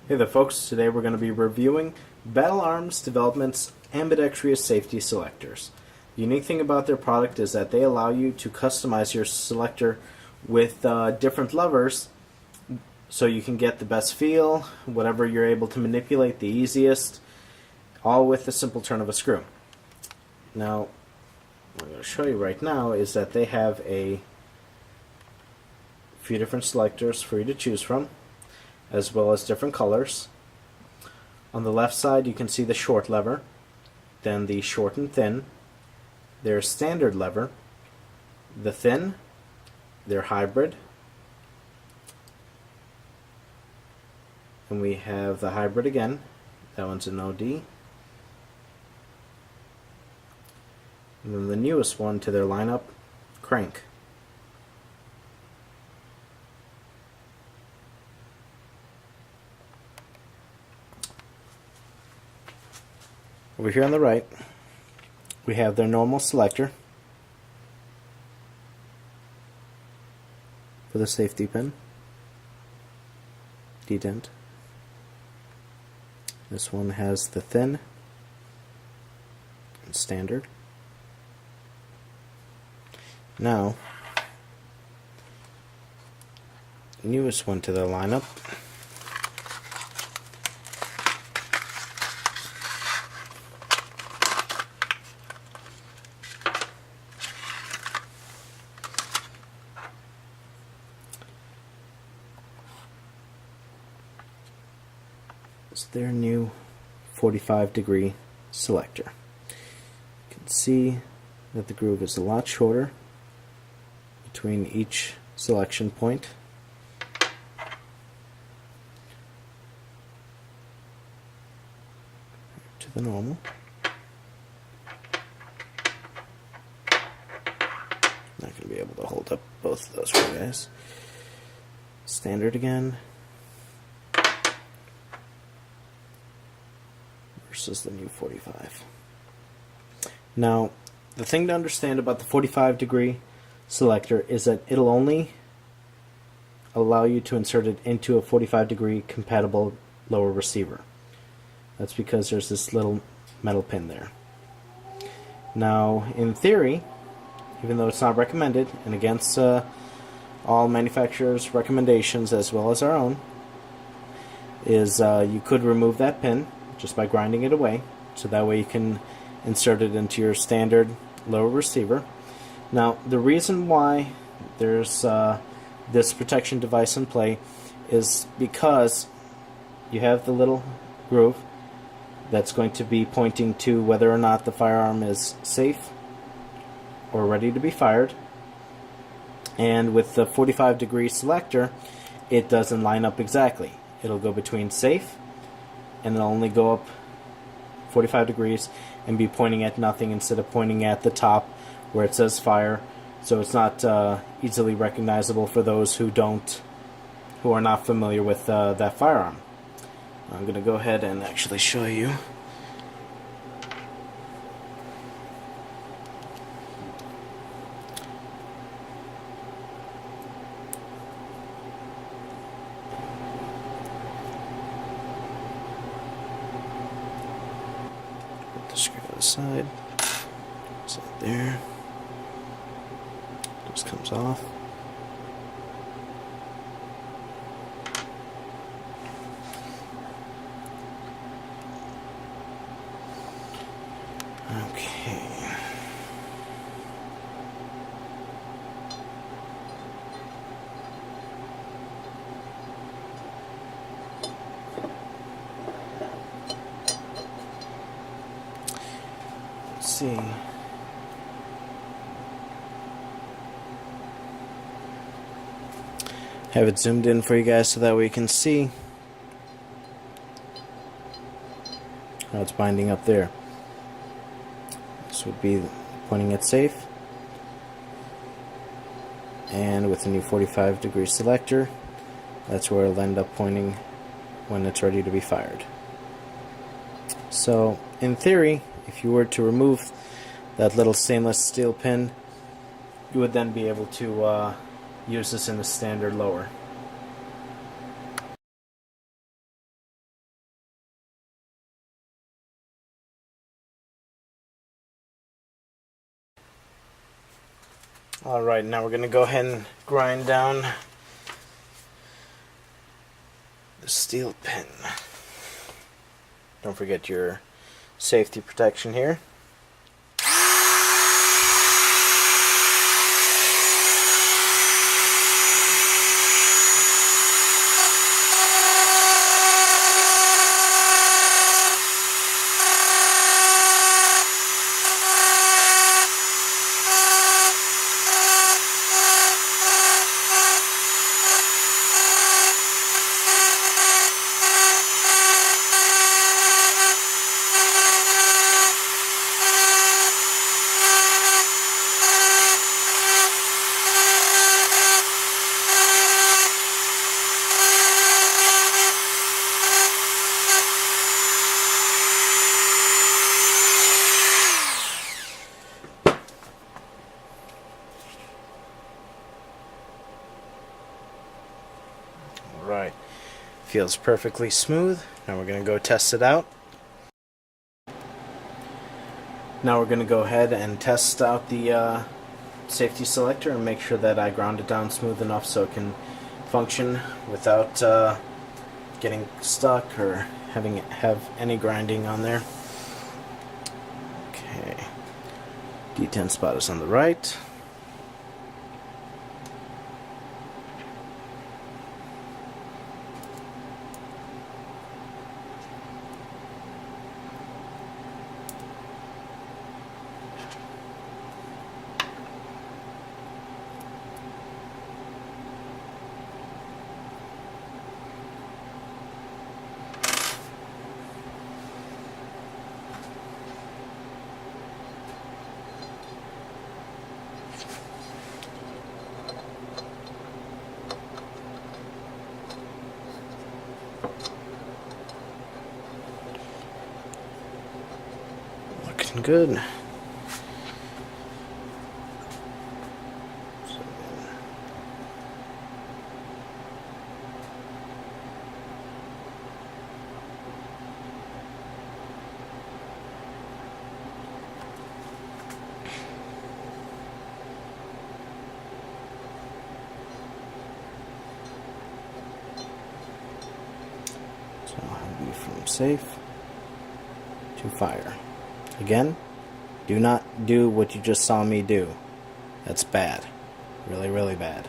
Hey there folks, today we're going to be reviewing Battle Arms Development's Ambidextrous safety selectors. The unique thing about their product is that they allow you to customize your selector with different levers so you can get the best feel, whatever you're able to manipulate the easiest, all with the simple turn of a screw. Now, what I'm going to show you right now is that they have a few different selectors for you to choose from, as well as different colors. On the left side you can see the short lever, then the short and thin, their standard lever, the thin, their hybrid, and we have the hybrid again. That one's an OD. And then the newest one to their lineup, crank. Over here on the right, we have their normal selector for the safety pin, detent. This one has the thin and standard. Now, the newest one to the lineup, is their new 45-degree selector. You can see that the groove is a lot shorter between each selection point. To the normal. Not going to be able to hold up both of those for you guys. Standard again. Versus the new 45. Now, the thing to understand about the 45-degree selector is that it'll only allow you to insert it into a 45-degree compatible lower receiver. That's because there's this little metal pin there. Now, in theory, even though it's not recommended, and against all manufacturers' recommendations as well as our own, is you could remove that pin just by grinding it away, so that way you can insert it into your standard lower receiver. Now, the reason why there's this protection device in play is because you have the little groove that's going to be pointing to whether or not the firearm is safe or ready to be fired. And with the 45-degree selector, it doesn't line up exactly. It'll go between safe, and it'll only go up 45 degrees and be pointing at nothing instead of pointing at the top where it says fire. So it's not easily recognizable for those who are not familiar with that firearm. I'm going to go ahead and actually show you. Put the screw aside. Is that there? Just comes off. Okay. Let's see. Have it zoomed in for you guys so that way you can see how it's binding up there. This would be pointing at safe, and with the new 45-degree selector, that's where it'll end up pointing when it's ready to be fired. So in theory, if you were to remove that little stainless steel pin, you would then be able to use this in the standard lower. Alright, now we're going to go ahead and grind down the steel pin. Don't forget your safety protection here. Right, feels perfectly smooth. Now we're going to go test it out. Now we're going to go ahead and test out the safety selector and make sure that I ground it down smooth enough so it can function without getting stuck or have any grinding on there. Okay, D10 spot is on the right. Looking good. So I'll have you from safe to fire. Again, do not do what you just saw me do. That's bad. Really, really bad.